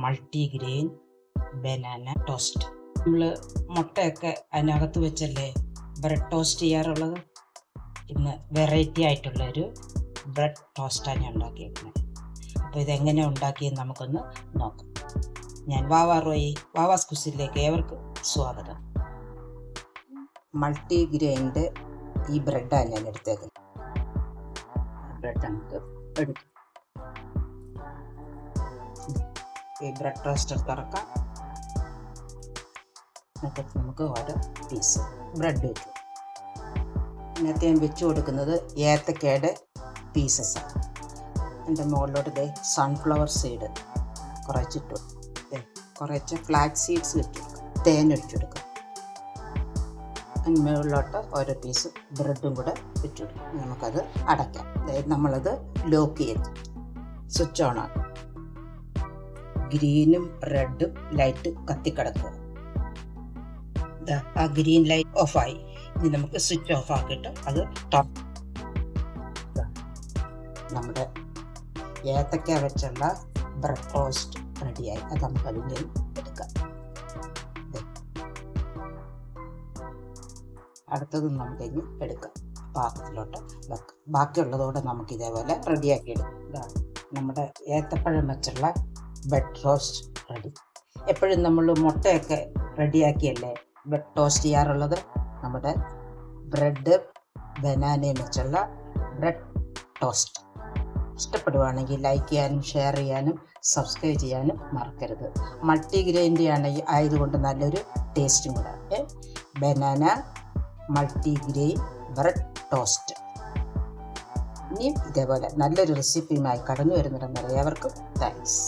Multigrain banana toast. നമ്മൾ മുട്ടയൊക്കെ അതിനകത്ത് വെച്ചല്ലേ ബ്രെഡ് ടോസ്റ്റ് ചെയ്യാറുള്ളത്. ഇന്ന് വെറൈറ്റി ആയിട്ടുള്ളൊരു ബ്രെഡ് ടോസ്റ്റാണ് ഞാൻ ഉണ്ടാക്കിയിരിക്കുന്നത്. അപ്പോൾ ഇതെങ്ങനെ ഉണ്ടാക്കിയെന്ന് നമുക്കൊന്ന് നോക്കാം. ഞാൻ വാവാസ് കുസിലേക്ക് ഏവർക്കും സ്വാഗതം. മൾട്ടിഗ്രെയിൻ്റെ ഈ ബ്രെഡാണ് ഞാൻ എടുത്തേക്കുന്നത്. ബ്രെഡ് നമുക്ക് എടുക്കാം. ഈ ബ്രെഡ് ടോസ്റ്റർ തുറക്കാം. എന്നിട്ട് നമുക്ക് ഓരോ പീസ് ബ്രെഡ് വെച്ചു. ഇതിനകത്ത് ഞാൻ വെച്ച് കൊടുക്കുന്നത് ഏത്തക്കയുടെ പീസസാണ്. എൻ്റെ മുകളിലോട്ട് സൺഫ്ലവർ സീഡ് കുറച്ചിട്ടു, കുറച്ച് ഫ്ലാക്സ് സീഡ്സ് വെച്ച് കൊടുക്കാം, തേൻ ഒഴിച്ചെടുക്കാം. അതിന് മുകളിലോട്ട് ഓരോ പീസ് ബ്രെഡും കൂടെ വെച്ച് കൊടുക്കാം. നമുക്കത് അടയ്ക്കാം. നമ്മളത് ലോക്ക് ചെയ്ത് സ്വിച്ച് ഓൺ ആക്കും. ഗ്രീനും റെഡും ലൈറ്റ് കത്തിക്കിടക്കുക. ആ ഗ്രീൻ ലൈറ്റ് ഓഫായി. ഇനി നമുക്ക് സ്വിച്ച് ഓഫ് ആക്കിയിട്ട് അത് ടോപ്പ്. നമ്മുടെ ഏത്തക്ക വെച്ചുള്ള ബ്രെഡ് ടോസ്റ്റ് റെഡിയായി. അത് നമുക്ക് അതിൻ്റെ എടുക്കാം. അടുത്തത് നമുക്ക് ഇനി എടുക്കാം, പാത്രത്തിലോട്ട് വെക്കാം. ബാക്കിയുള്ളതോടെ നമുക്ക് ഇതേപോലെ റെഡിയാക്കി എടുക്കാം. നമ്മുടെ ഏത്തപ്പഴം വെച്ചുള്ള ബ്രെഡ് ടോസ്റ്റ് റെഡി. എപ്പോഴും നമ്മൾ മുട്ടയൊക്കെ റെഡിയാക്കിയല്ലേ ബ്രെഡ് ടോസ്റ്റ് ചെയ്യാറുള്ളത്. നമ്മുടെ ബ്രെഡ് ബനാനയും വെച്ചുള്ള ബ്രെഡ് ടോസ്റ്റ് ഇഷ്ടപ്പെടുവാണെങ്കിൽ ലൈക്ക് ചെയ്യാനും ഷെയർ ചെയ്യാനും സബ്സ്ക്രൈബ് ചെയ്യാനും മറക്കരുത്. മൾട്ടിഗ്രെയിൻ്റെ ആയതുകൊണ്ട് നല്ലൊരു ടേസ്റ്റും കൂടെ. Banana multigrain bread toast. ഇനിയും ഇതേപോലെ നല്ലൊരു റെസിപ്പിയുമായി കടന്നു വരുന്നുണ്ടെന്ന് ഏവർക്കും താങ്ക്സ്.